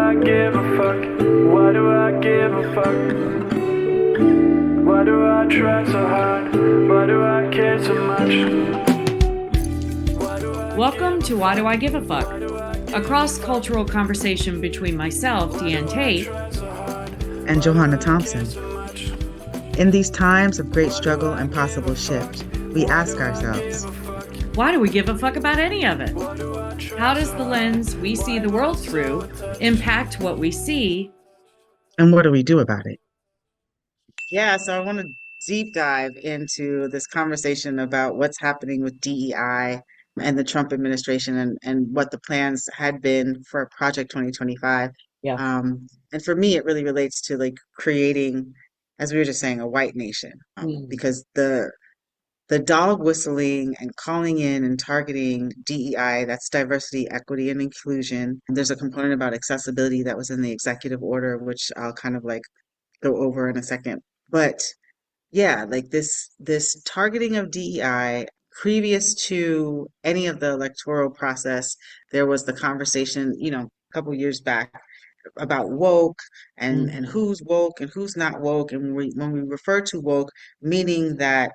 I give a fuck? Why do I give a fuck? Why do I try so hard? Why do I care so much? Welcome to Why Do I Give a Fuck? A cross-cultural conversation between myself, Deanne Tate, and Johanna Thompson. In these times of great struggle and possible shift, we ask ourselves, why do we give a fuck about any of it? How does the lens we see the world through impact what we see? And what do we do about it? Yeah, so I want to deep dive into this conversation about what's happening with DEI and the Trump administration and what the plans had been for Project 2025. Yeah. And for me, it really relates to like creating, as we were just saying, a white nation, because the dog whistling and calling in and targeting DEI, that's diversity, equity, and inclusion. There's a component about accessibility that was in the executive order, which I'll kind of like go over in a second. But yeah, like this targeting of DEI, previous to any of the electoral process, there was the conversation, a couple years back about woke and who's woke and who's not woke. And when we refer to woke, meaning that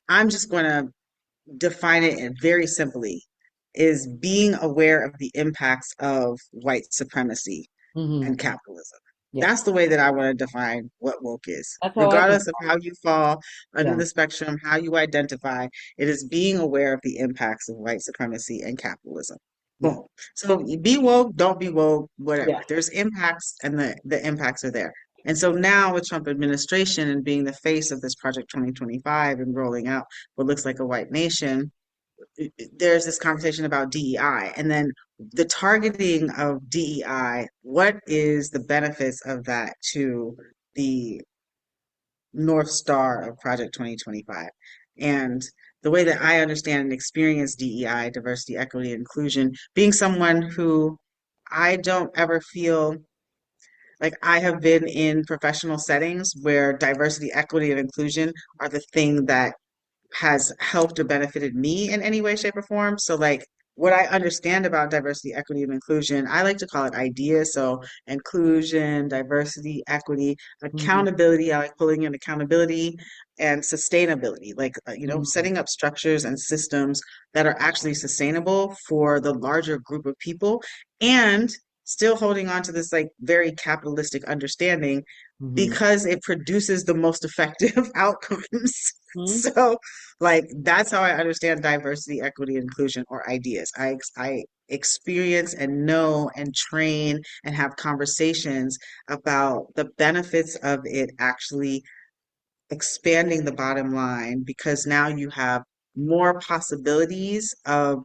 I'm just going to define it very simply, is being aware of the impacts of white supremacy and capitalism. Yeah. That's the way that I want to define what woke is. That's how I Regardless of define how you fall under Yeah. the spectrum, how you identify, it is being aware of the impacts of white supremacy and capitalism. Boom. So be woke, don't be woke, whatever. Yeah. There's impacts and the impacts are there. And so now with Trump administration and being the face of this Project 2025 and rolling out what looks like a white nation, there's this conversation about DEI and then the targeting of DEI. What is the benefits of that to the North Star of Project 2025? And the way that I understand and experience DEI, diversity, equity, inclusion, being someone who I don't ever feel like I have been in professional settings where diversity, equity, and inclusion are the thing that has helped or benefited me in any way, shape, or form. So, like, what I understand about diversity, equity, and inclusion, I like to call it ideas. So, inclusion, diversity, equity, accountability. I like pulling in accountability and sustainability, like, setting up structures and systems that are actually sustainable for the larger group of people and still holding on to this like very capitalistic understanding because it produces the most effective outcomes. So, like, that's how I understand diversity, equity, and inclusion, or ideas. I experience and know and train and have conversations about the benefits of it actually expanding the bottom line because now you have more possibilities of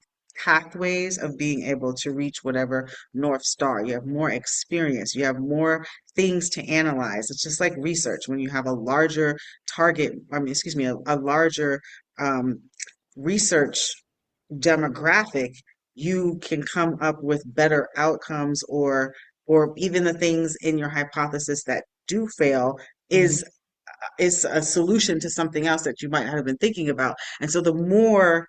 pathways of being able to reach whatever North Star. You have more experience, you have more things to analyze. It's just like research. When you have a larger target, a larger um, research demographic, you can come up with better outcomes or even the things in your hypothesis that do fail is a solution to something else that you might not have been thinking about. And so the more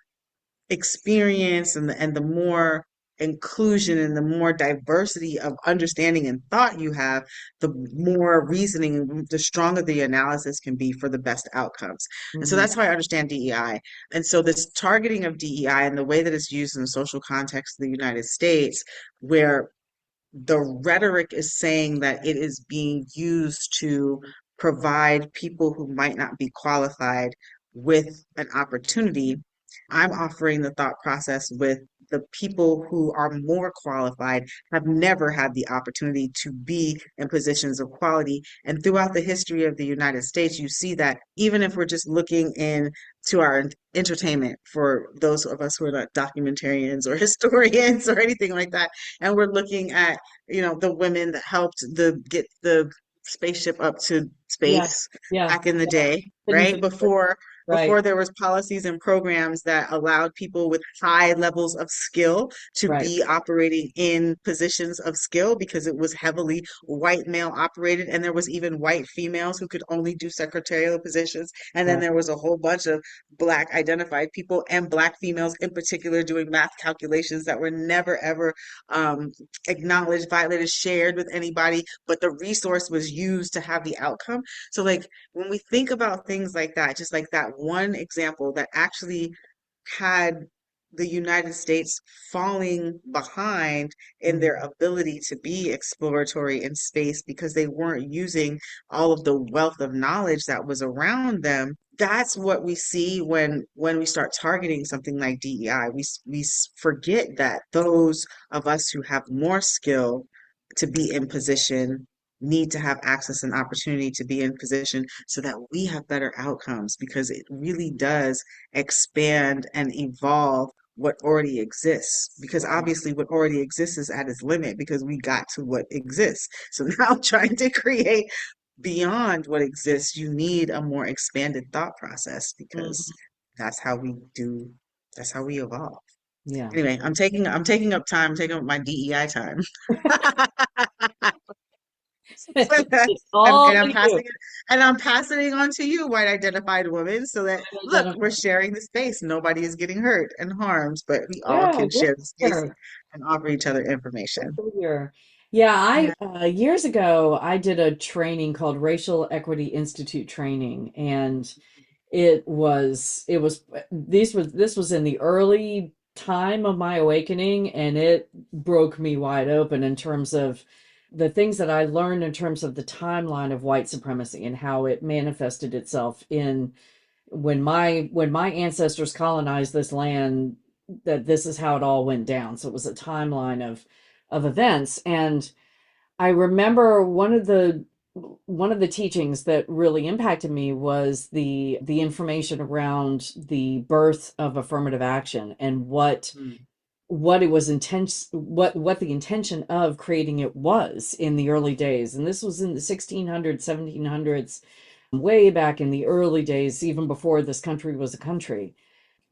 experience and the more inclusion and the more diversity of understanding and thought you have, the more reasoning, the stronger the analysis can be for the best outcomes. And so that's how I understand DEI. And so this targeting of DEI and the way that it's used in the social context of the United States, where the rhetoric is saying that it is being used to provide people who might not be qualified with an opportunity. I'm offering the thought process with the people who are more qualified have never had the opportunity to be in positions of quality. And throughout the history of the United States, you see that even if we're just looking into our entertainment for those of us who are not documentarians or historians or anything like that, and we're looking at, the women that helped get the spaceship up to space back in the day, right? Before Right. Before there was policies and programs that allowed people with high levels of skill to Right. be operating in positions of skill because it was heavily white male operated, and there was even white females who could only do secretarial positions. And then Right. there was a whole bunch of black identified people and black females in particular doing math calculations that were never ever um, acknowledged, violated, shared with anybody, but the resource was used to have the outcome. So like when we think about things like that, just like that one example that actually had the United States falling behind in Mhm. their ability to be exploratory in space because they weren't using all of the wealth of knowledge that was around them. That's what we see when we start targeting something like DEI. We forget that those of us who have more skill to be in position need to have access and opportunity to be in position so that we have better outcomes because it really does expand and evolve what already exists. Because obviously, what already exists is at its limit because we got to what exists. So now trying to create beyond what exists, you need a more expanded thought process because Mhm. that's how we do, that's how we evolve. Yeah. Anyway, I'm taking up my DEI time. It's all I'm you. passing it and I'm passing it on to you, white identified women, so that look, we're sharing the space. Nobody is getting hurt and harmed, but we all Yeah, can good share the space here. and offer each other information. Good here. Yeah, Yeah. I years ago I did a training called Racial Equity Institute training, and it was this was in the early time of my awakening, and it broke me wide open in terms of the things that I learned in terms of the timeline of white supremacy and how it manifested itself in when my ancestors colonized this land, that this is how it all went down. So it was a timeline of events. And I remember one of the teachings that really impacted me was the information around the birth of affirmative action and Mm, what it was what the intention of creating it was in the early days. And this was in the 1600s, 1700s, way back in the early days, even before this country was a country.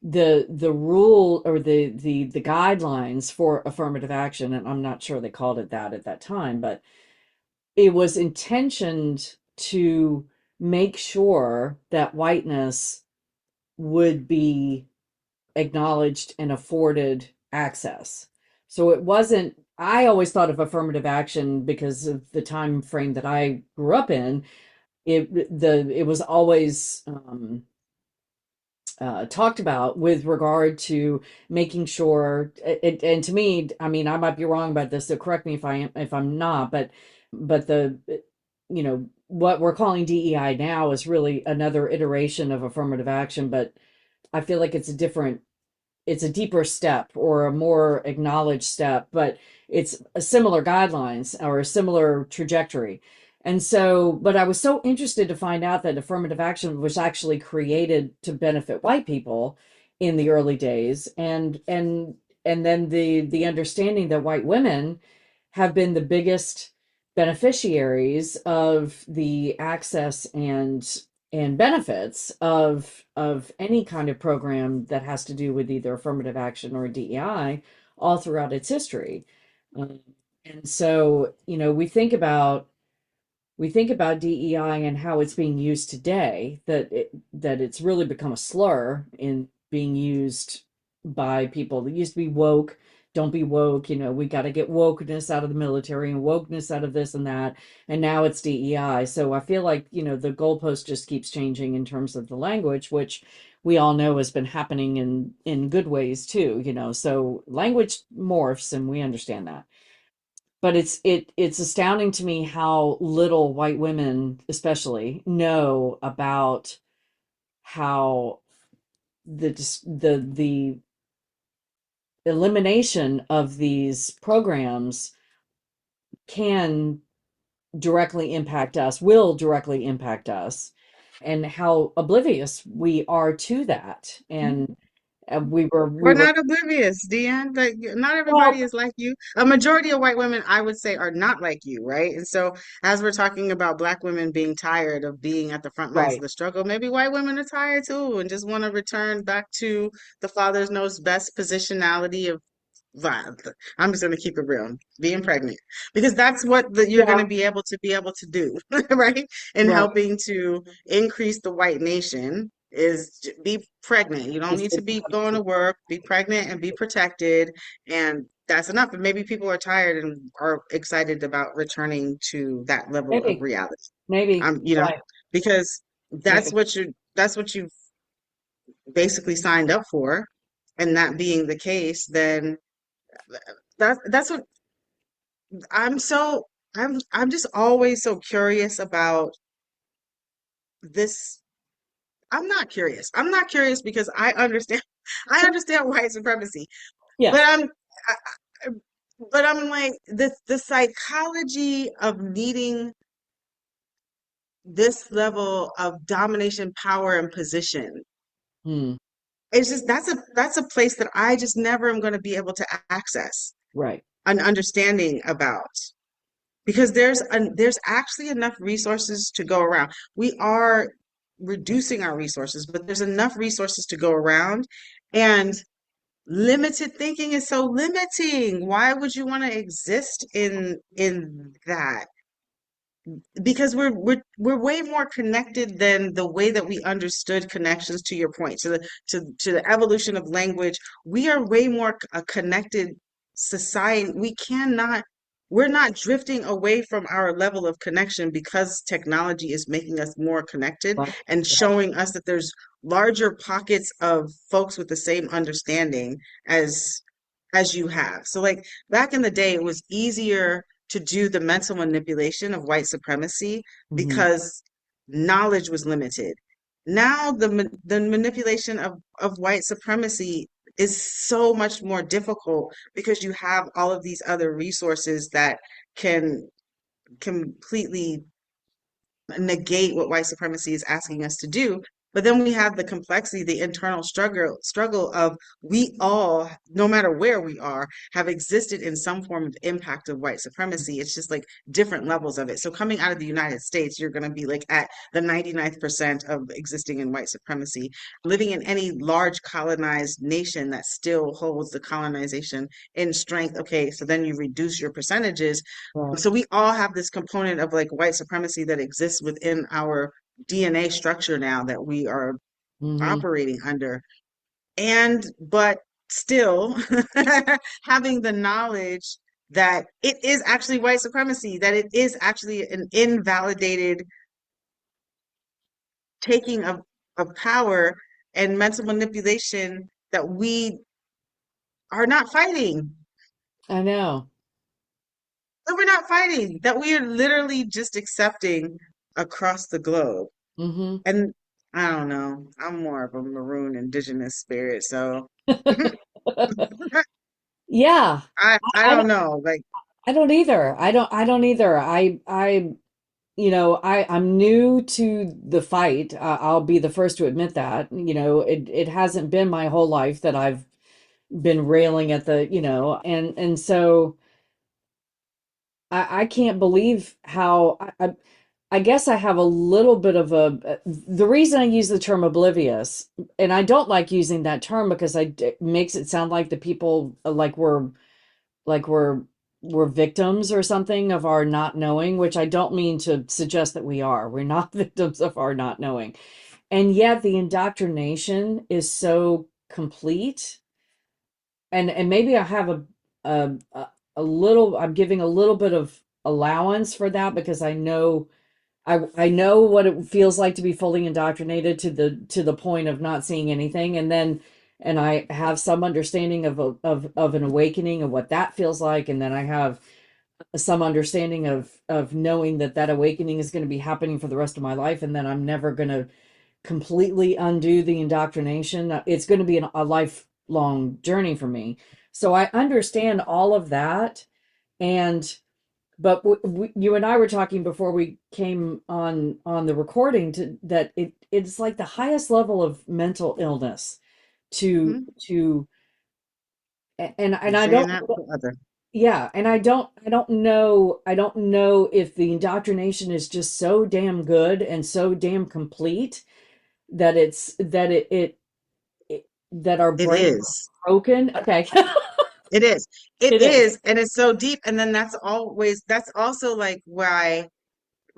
The rule, or the guidelines for affirmative action, and I'm not sure they called it that at that time, but it was intentioned to make sure that whiteness would be acknowledged and afforded access. So it wasn't, I always thought of affirmative action because of the time frame that I grew up in. It was always talked about with regard to making sure and to me, I mean, I might be wrong about this, so correct me if I'm not, but the what we're calling DEI now is really another iteration of affirmative action, but I feel like it's a deeper step or a more acknowledged step, but it's a similar guidelines or a similar trajectory. And so, but I was so interested to find out that affirmative action was actually created to benefit white people in the early days, and then the understanding that white women have been the biggest beneficiaries of the access and benefits of any kind of program that has to do with either affirmative action or DEI all throughout its history. Um, and so, we think about DEI and how it's being used today, that it's really become a slur in being used by people that used to be woke. Don't be woke, we got to get wokeness out of the military and wokeness out of this and that. And now it's DEI. So I feel like, the goalpost just keeps changing in terms of the language, which we all know has been happening in good ways too, so language morphs, and we understand that. But it's astounding to me how little white women especially know about how the elimination of these programs can directly impact us, will directly impact us, and how oblivious we are to that. And we We're were not oblivious, Deanne. Like, not everybody well, is like you. A majority of white women, I would say, are not like you, right? And so, as we're talking about Black women being tired of being at the front lines of right, the struggle, maybe white women are tired too and just want to return back to the father's knows best positionality of violence. I'm just going to keep it real, being pregnant, because that's what you're going yeah, to be able to do, right? In right. helping to increase the white nation is be pregnant. You don't Is need to it be going to work, be pregnant and be protected. And that's enough. And maybe people are tired and are excited about returning to that level of maybe, reality. maybe, You know, right, because maybe. that's what you basically signed up for. And that being the case, then that's what I'm so I'm just always so curious about this. I'm not curious. I'm not curious because I understand I understand white supremacy. But Yes. I, I- but I'm like the psychology of needing this level of domination, power, and position. Hmm. It's just that's a place that I just never am going to be able to access Right. an understanding about. Because there's actually enough resources to go around. We are reducing our resources, but there's enough resources to go around, and limited thinking is so limiting. Why would you want to exist in that? Because we're way more connected than the way that we understood connections, to your point, to the evolution of language. We are way more a connected society. We're not drifting away from our level of connection because technology is making us more connected Right. and Right. showing us that there's larger pockets of folks with the same understanding as you have. So like back in the day, it was easier to do the mental manipulation of white supremacy Hmm. because knowledge was limited. Now the manipulation of white supremacy is so much more difficult because you have all of these other resources that can completely negate what white supremacy is asking us to do. But then we have the complexity, the internal struggle of we all, no matter where we are, have existed in some form of impact of white supremacy. It's just like different levels of it. So coming out of the United States, you're going to be like at the 99th percent of existing in white supremacy. Living in any large colonized nation that still holds the colonization in strength. Okay, so then you reduce your percentages, Right. so we all have this component of like white supremacy that exists within our DNA structure now that we are Hmm. operating under. And but still having the knowledge that it is actually white supremacy, that it is actually an invalidated taking of power and mental manipulation that we are not fighting. I know. That we're not fighting, that we are literally just accepting across the globe. Hmm. And I don't know. I'm more of a maroon indigenous spirit, so Yeah. I I don't don't know. Like, I don't either. I don't either. I'm new to the fight. I'll be the first to admit that. It hasn't been my whole life that I've been railing at and so I can't believe how I guess I have a little bit of the reason I use the term oblivious, and I don't like using that term because it makes it sound like the people like we're victims or something of our not knowing, which I don't mean to suggest that we are. We're not victims of our not knowing. And yet the indoctrination is so complete. And maybe I have a little, I'm giving a little bit of allowance for that because I know what it feels like to be fully indoctrinated to the point of not seeing anything, and I have some understanding of an awakening of what that feels like, and then I have some understanding of knowing that that awakening is going to be happening for the rest of my life, and then I'm never going to completely undo the indoctrination. It's going to be a lifelong journey for me. So I understand all of that, and but you and I were talking before we came on the recording that it's like the highest level of mental illness to Mhm. to and You're I saying don't, that for other. yeah, and I don't know if the indoctrination is just so damn good and so damn complete that that our It brains are is. broken. Okay. It is. It It is. is. And it's so deep. And then that's also like why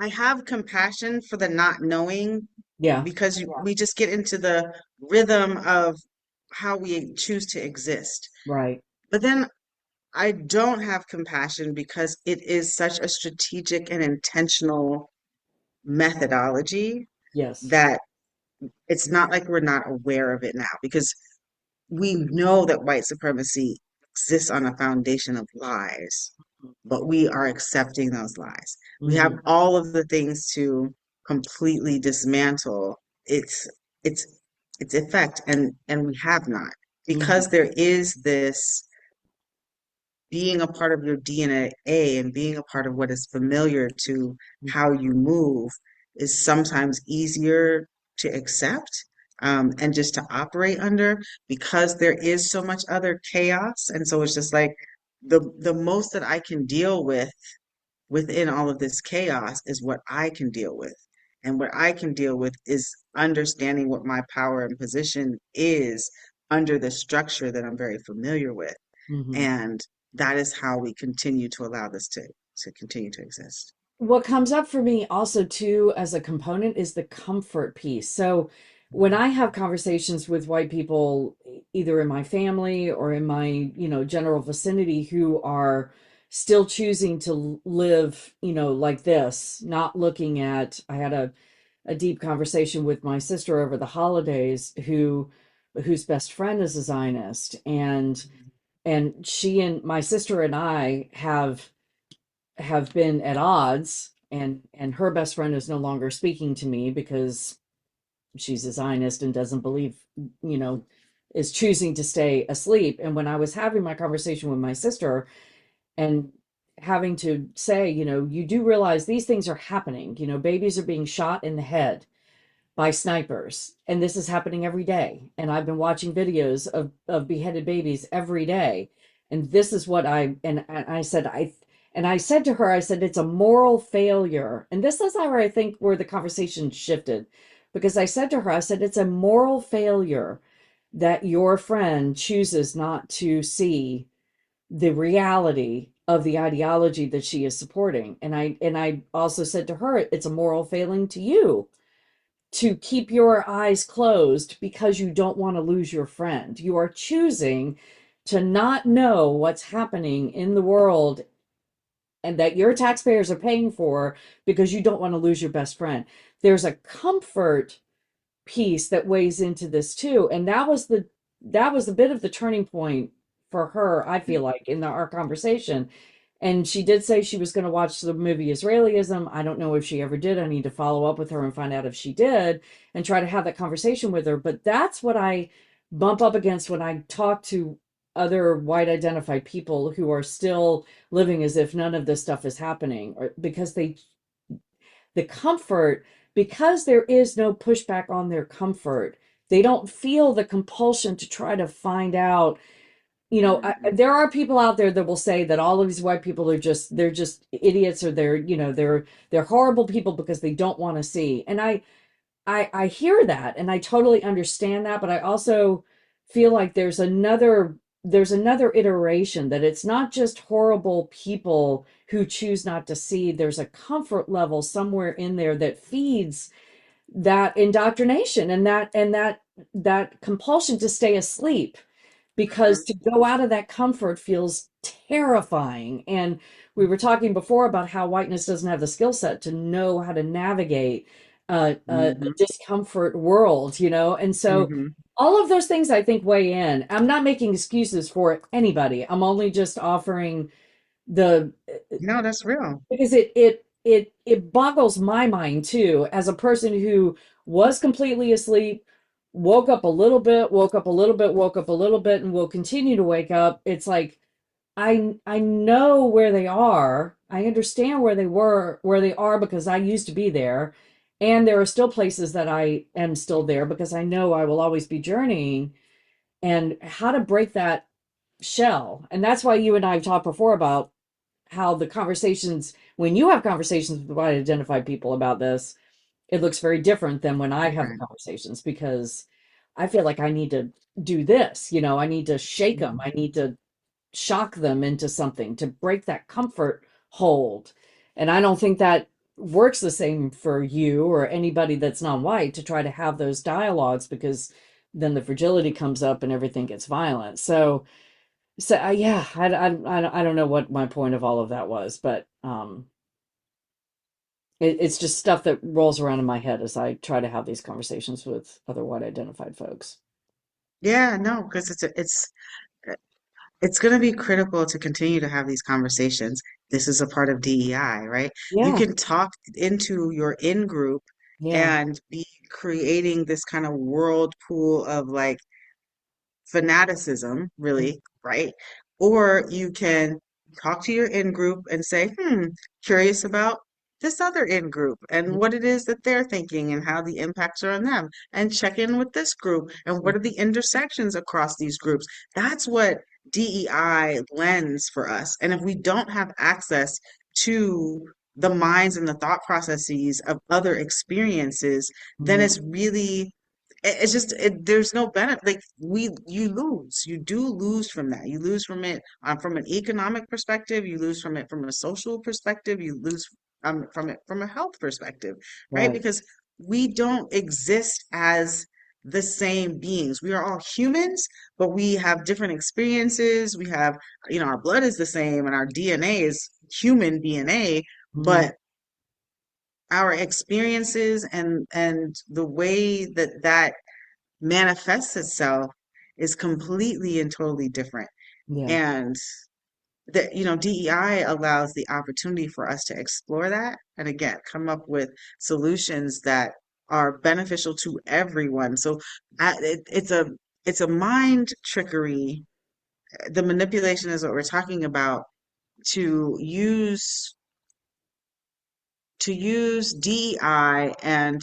I have compassion for the not knowing Yeah, because we just get into the rhythm of how we choose to exist. right. But then I don't have compassion because it is such a strategic and intentional methodology Yes. that it's not like we're not aware of it now because we know that white supremacy exists on a foundation of lies, but we are accepting those lies. We have Hmm. all of the things to completely dismantle its its its effect, and we have not Hmm. because there is this being a part of your DNA and being a part of what is familiar to how you move is sometimes easier to accept and just to operate under because there is so much other chaos. And so it's just like the most that I can deal with within all of this chaos is what I can deal with. And what I can deal with is understanding what my power and position is under the structure that I'm very familiar with. Hmm. And that is how we continue to allow this to continue to exist. What comes up for me also too as a component is the comfort piece. So when I have conversations with white people, either in my family or in my, general vicinity who are still choosing to live, like this, not looking at, I had a deep conversation with my sister over the holidays whose best friend is a Zionist, and she and my sister and I have been at odds, and her best friend is no longer speaking to me because she's a Zionist and doesn't believe, you know is choosing to stay asleep. And when I was having my conversation with my sister and having to say, you do realize these things are happening, babies are being shot in the head by snipers, and this is happening every day, and I've been watching videos of beheaded babies every day, and this is what I said to her, I said it's a moral failure. And this is where I think where the conversation shifted, because I said to her, I said it's a moral failure that your friend chooses not to see the reality of the ideology that she is supporting. And I also said to her, it's a moral failing to you to keep your eyes closed because you don't want to lose your friend. You are choosing to not know what's happening in the world and that your taxpayers are paying for because you don't want to lose your best friend. There's a comfort piece that weighs into this too. And that was a bit of the turning point for her, I feel like, in our conversation. And she did say she was going to watch the movie Israelism. I don't know if she ever did. I need to follow up with her and find out if she did and try to have that conversation with her. But that's what I bump up against when I talk to other white identified people who are still living as if none of this stuff is happening, or because the comfort, because there is no pushback on their comfort, they don't feel the compulsion to try to find out. There are people out there that will say that all of these white people are they're just idiots, or they're horrible people because they don't want to see. And I hear that and I totally understand that, but I also feel like there's another iteration, that it's not just horrible people who choose not to see. There's a comfort level somewhere in there that feeds that indoctrination and that compulsion to stay asleep, because to go out of that comfort feels terrifying. And we were talking before about how whiteness doesn't have the skill set to know how to navigate a Hmm. discomfort world, and so Hmm. all of those things I think weigh in. I'm not making excuses for anybody. I'm only just offering the No, that's real. because it boggles my mind too, as a person who was completely asleep, woke up a little bit, woke up a little bit, woke up a little bit, and will continue to wake up. It's like I know where they are. I understand where they are, because I used to be there, and there are still places that I am still there because I know I will always be journeying. and how to break that shell. And that's why you and I have talked before about how the conversations, when you have conversations with identified people about this, it looks very different than when I have the Different. conversations, because I feel like I need to do this, I need to shake them. I need to shock them into something to break that comfort hold. And I don't think that works the same for you or anybody that's non-white, to try to have those dialogues, because then the fragility comes up and everything gets violent. So yeah, I don't know what my point of all of that was, but it's just stuff that rolls around in my head as I try to have these conversations with other white identified folks. Yeah, no, because it's going to be critical to continue to have these conversations. This is a part of DEI, right? You Yeah, can talk into your in group yeah, and be creating this kind of whirlpool of like fanaticism, really, right? Or you can talk to your in group and say, curious about this other in group and what it is that they're thinking and how the impacts are on them, and check in with this group and what are the intersections across these groups. That's what DEI lends for us. And if we don't have access to the minds and the thought processes of other experiences, then mhm, it's really it's just there's no benefit. Like you lose. You do lose from that. You lose from it from an economic perspective. You lose from it from a social perspective. You lose from it from a health perspective, right? right. Because we don't exist as the same beings. We are all humans, but we have different experiences. We have, our blood is the same and our DNA is human DNA, Mhm, but our experiences and the way that manifests itself is completely and totally different. yeah. And that, DEI allows the opportunity for us to explore that and again, come up with solutions that are beneficial to everyone. So it's a mind trickery. The manipulation is what we're talking about to use DEI and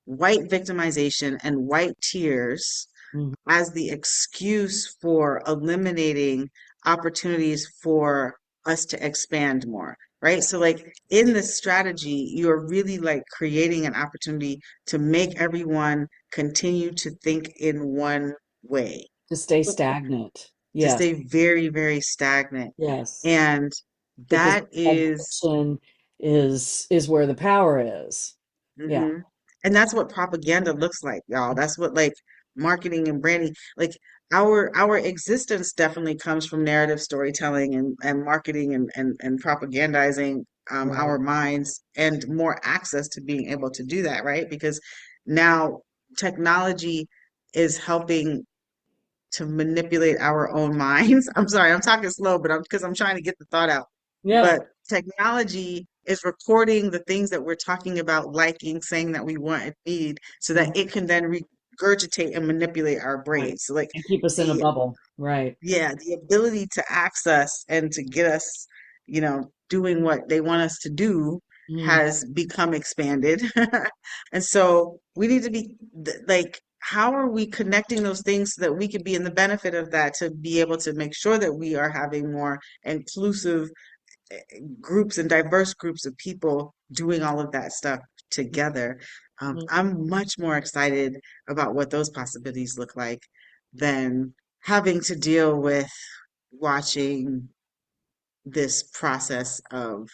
white victimization and white tears Mhm. as the excuse for eliminating opportunities for us to expand more, right? So, like in this strategy, you're really like creating an opportunity to make everyone continue to think in one way, To stay stagnant. to Yes, stay very, very stagnant. yes. And Because that is addiction is where the power is. Yeah, hmm And that's what propaganda looks like, y'all. That's what like marketing and branding, like our existence definitely comes from narrative storytelling and marketing and propagandizing right. our minds and more access to being able to do that, right? Because now technology is helping to manipulate our own minds. I'm sorry, I'm talking slow, but I'm trying to get the thought out. Yeah. But technology is recording the things that we're talking about, liking, saying that we want and need, so that Mhm. it can then regurgitate and manipulate our Right. brains. So like And keep us in a the bubble. Right. yeah, the ability to access and to get us, doing what they want us to do Mm. has become expanded. And so we need to be like, how are we connecting those things so that we can be in the benefit of that to be able to make sure that we are having more inclusive groups and diverse groups of people doing all of that stuff together. Mhm. I'm much more excited about what those possibilities look like than having to deal with watching this process of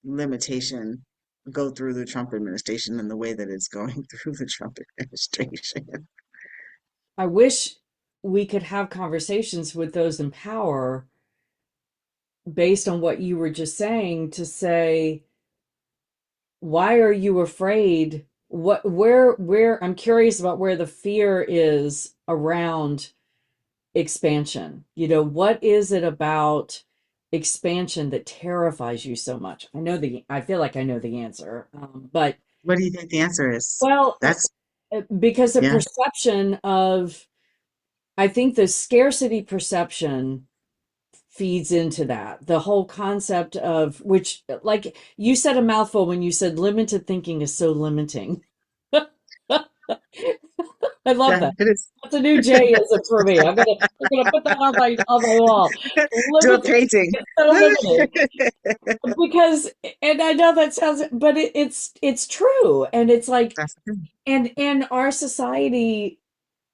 limitation go through the Trump administration and the way that it's going through the Trump administration. I wish we could have conversations with those in power based on what you were just saying, to say, why are you afraid? Where I'm curious about where the fear is around expansion. What is it about expansion that terrifies you so much? I feel like I know the answer. But What do you think the answer is? well, That's, because the yeah. perception of, I think the scarcity perception feeds into that. The whole concept of, which, like you said a mouthful when you said limited thinking is so limiting. I love Yeah, that. it is. That's a new Jayism for me. I'm gonna put that on my wall. Do a Limited. painting. It's so limited because, and I know that sounds, but it's true, and it's like, That's the thing. and in our society,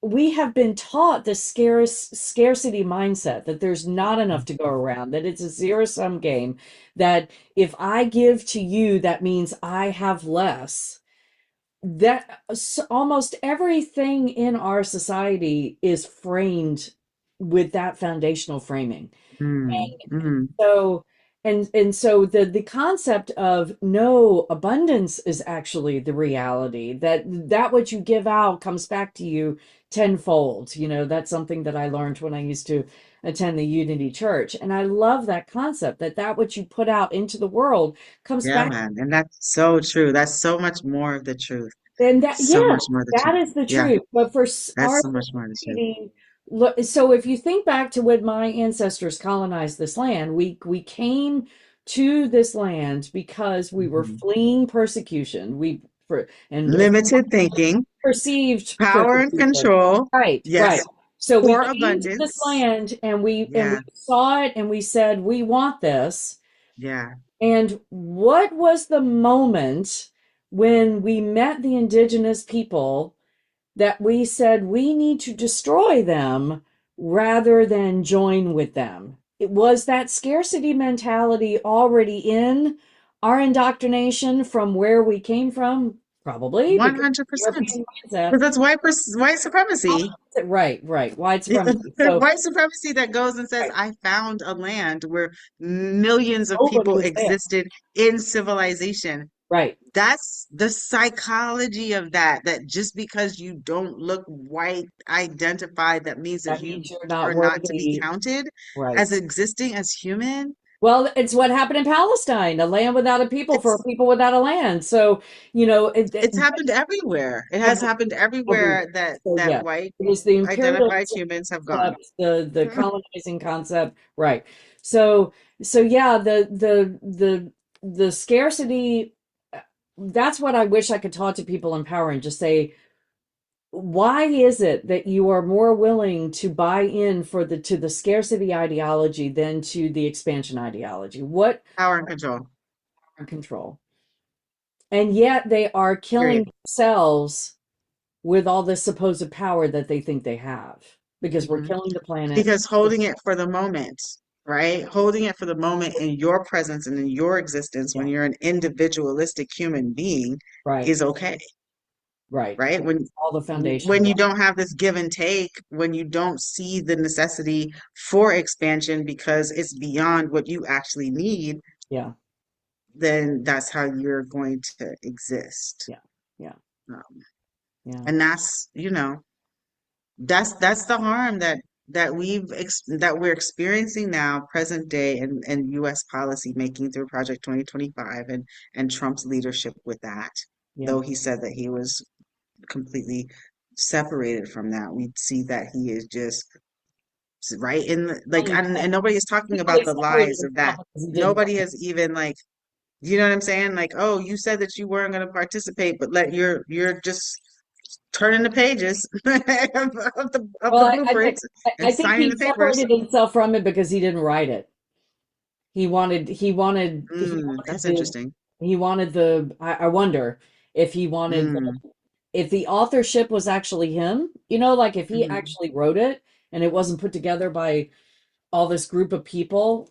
we have been taught the scarcity mindset that there's not enough to go around, that it's a zero sum game, that if I give to you, that means I have less. That almost everything in our society is framed with that foundational framing. Mm, mm. So, and so the concept of no, abundance is actually the reality, that what you give out comes back to you tenfold. That's something that I learned when I used to attend the Unity Church, and I love that concept, that what you put out into the world comes Yeah, back. man. And that's so true. That's so much more of the truth. And that, So yeah, much more of the that truth. is the Yeah, truth. But for that's our so much more of the truth. society, look, so if you think back to when my ancestors colonized this land, we came to this land because we were Mhm. fleeing persecution. We for and Limited thinking, perceived power and persecution. control. Right, right. Yes. So we For came to this abundance. land, and we Yeah, saw it, and we said we want this. yeah. And what was the moment when we met the indigenous people that we said we need to destroy them rather than join with them? It was that scarcity mentality already in our indoctrination from where we came from, probably because of the 100%. European mindset. Because that's white supremacy. Right, right. White supremacy. So White supremacy that goes and says, right, I found a land where millions of nobody people was there. existed in civilization. Right. That's the psychology of that, that just because you don't look white identified, that means that That you means you're not are not to be worthy. counted as Right. existing as human. Well, it's what happened in Palestine, a land without a people for a It's people without a land. So, it's happened everywhere. It has happened everywhere. everywhere that So that yeah, white it was the identified imperialism humans have gone. concept, the colonizing concept, right? So yeah, the scarcity. That's what I wish I could talk to people in power and just say, why is it that you are more willing to buy in to the scarcity ideology than to the expansion ideology? What Power and control. control? And yet they are Period. killing themselves with all this supposed power that they think they have, because we're Mhm. killing the planet. Because holding it for the moment, right? Holding it for the moment in your presence and in your existence when Yeah, you're an individualistic human being right, is okay, right. right? All the foundation When you block. don't have this give and take, when you don't see the necessity for expansion because it's beyond what you actually need, Yeah, then that's how you're going to exist. yeah, yeah, Um, yeah. and that's the harm that that we're experiencing now, present day, and U.S. policy making through Project 2025 and Trump's leadership with that. Yeah. Though he said that he was completely separated from that, we see that he is just right in like, Only and nobody is he talking about only the separated lies of himself that. because he didn't Nobody write it. has even like, you know what I'm saying? Like, oh, you said that you weren't going to participate, but you're just turning the pages of Well, the I think blueprints and I think signing he the papers. separated himself from it because he didn't write it. That's interesting. He wanted the I wonder if he wanted Mm, if the authorship was actually him, like if he mhm, actually wrote it and it wasn't put together by all this group of people.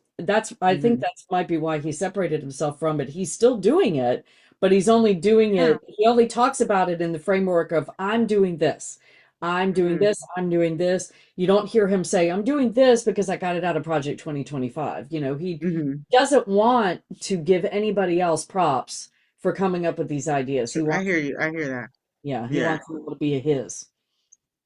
I think mhm. that's might be why he separated himself from it. He's still doing it, but he's only doing Yeah. it, he only talks about it in the framework of I'm doing this. I'm doing Mm, this. I'm doing this. You don't hear him say, I'm doing this because I got it out of Project 2025. He mhm. doesn't want to give anybody else props for coming up with these ideas. So He I wants, hear you. I hear that. yeah, he Yeah. wants it to be his.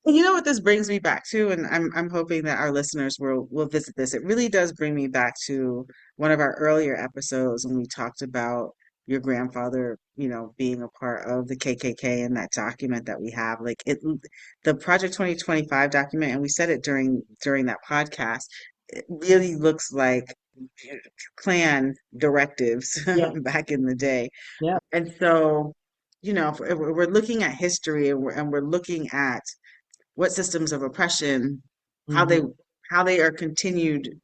And you know what this brings me back to, and I'm hoping that our listeners will visit this. It really does bring me back to one of our earlier episodes when we talked about your grandfather, being a part of the KKK and that document that we have. Like the Project 2025 document, and we said it during that podcast. It really looks like Klan directives Yeah, back in the day. yeah, And so, if we're looking at history and we're looking at what systems of oppression, how Hmm. they are continued,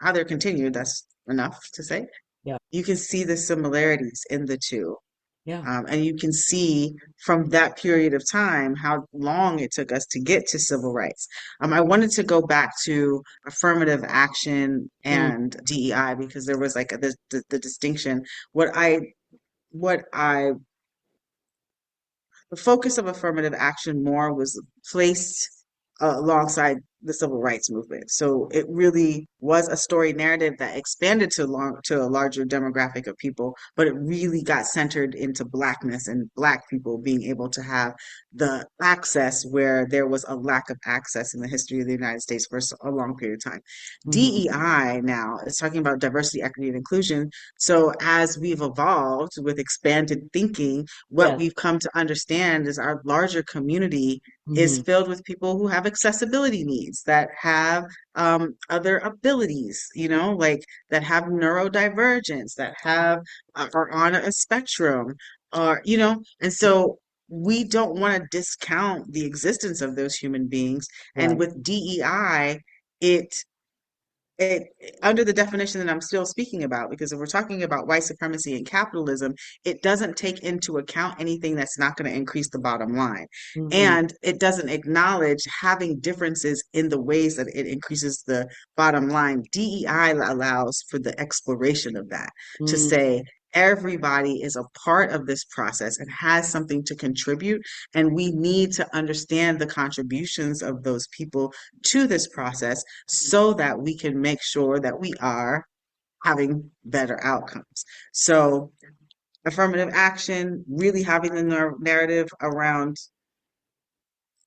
how they're continued, that's enough to say. Yeah. You can see the similarities in the two. Yeah. And you can see from that period of time how long it took us to get to civil rights. I wanted to go back to affirmative action Mm. and DEI because there was like the distinction. What I the focus of affirmative action more was placed alongside the civil rights movement. So it really was a story narrative that expanded to a larger demographic of people, but it really got centered into Blackness and Black people being able to have the access where there was a lack of access in the history of the United States for a long period of time. Hmm. DEI now is talking about diversity, equity, and inclusion. So as we've evolved with expanded thinking, what Yes. we've come to understand is our larger community is Hmm. filled with people who have accessibility needs, that have other abilities, like that have neurodivergence, that have are on a spectrum, or and so we don't want to discount the existence of those human beings. And Right. with DEI, it it under the definition that I'm still speaking about, because if we're talking about white supremacy and capitalism, it doesn't take into account anything that's not going to increase the bottom line. Hmm. And it doesn't acknowledge having differences in the ways that it increases the bottom line. DEI allows for the exploration of that, to Hmm. say everybody is a part of this process and has something to contribute. And we need to understand the contributions of those people to this process so that we can make sure that we are having better outcomes. So, affirmative action, really having the narrative around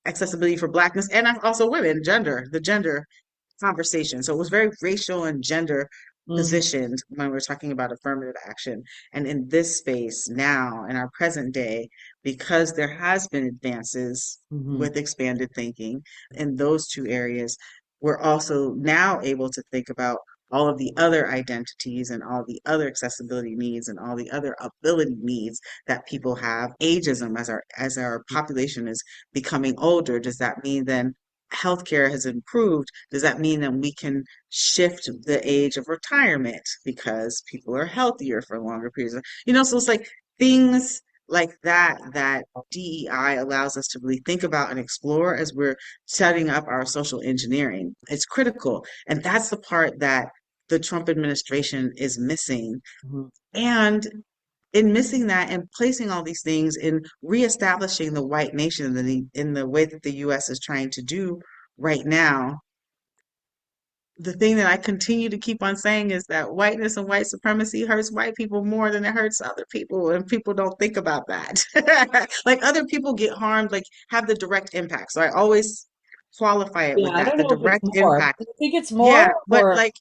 accessibility for Blackness and also women, the gender conversation. So it was very racial and gender Hmm. positioned when we're talking about affirmative action. And in this space now, in our present day, because there has been advances Hmm. with expanded thinking in those two areas, we're also now able to think about all of the other identities and all the other accessibility needs and all the other ability needs that people have. Ageism, as our population is becoming older, does that mean then healthcare has improved? Does that mean that we can shift the age of retirement because people are healthier for longer periods so it's like things like that DEI allows us to really think about and explore as we're setting up our social engineering. It's critical. And that's the part that the Trump administration is missing. Hmm. And in missing that and placing all these things in reestablishing the white nation in the way that the US is trying to do right now, the thing that I continue to keep on saying is that whiteness and white supremacy hurts white people more than it hurts other people, and people don't think about that. Like other people get harmed, like have the direct impact. So I always qualify it Yeah. with I that, don't the know if it's direct more. impact. Do you think it's more Yeah, but or like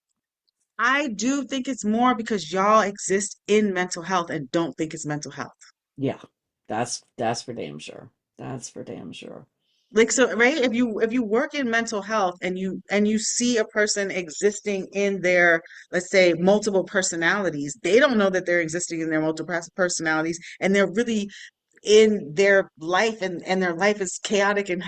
I do think it's more because y'all exist in mental health and don't think it's mental health. yeah? That's for damn sure. That's for damn sure. Like so, right? If you work in mental health and you see a person existing in their, let's say, multiple personalities, they don't know that they're existing in their multiple personalities, and they're really in their life, and their life is chaotic and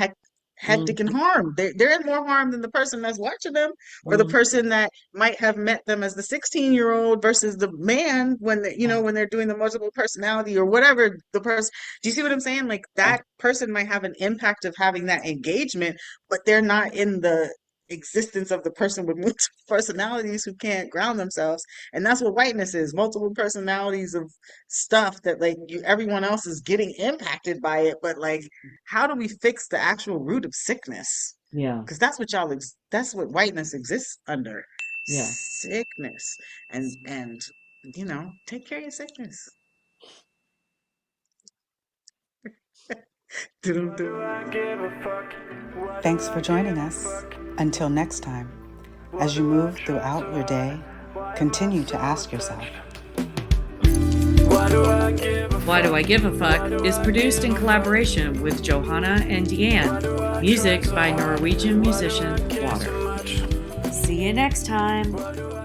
hectic and Hmm. harm. They're in more harm than the person that's watching them, or the Hmm. person that might have met them as the 16-year-old versus the man when they're doing the multiple personality or whatever the person. Do you see what I'm saying? Like Yeah. that person might have an impact of having that engagement, but they're not in the existence of the person with multiple personalities who can't ground themselves. And that's what whiteness is: multiple personalities of stuff that like everyone else is getting impacted by it, but like how do we fix the actual root of sickness? Yeah. Because that's what whiteness exists under: Yeah. sickness. And take care of your sickness. What do I give a fuck? What do Thanks for I joining give a us. fuck? Until next time, What as you do I move try throughout so your day, hard? Why am I continue to so ask yourself, touched? Why do I give a Why Do I fuck? Give a Why Fuck do is I produced give in a fuck? collaboration with Johanna and Why Deanne. do I try Music so by hard? Norwegian Why do musician I care so Water. much? See you next time. Why do I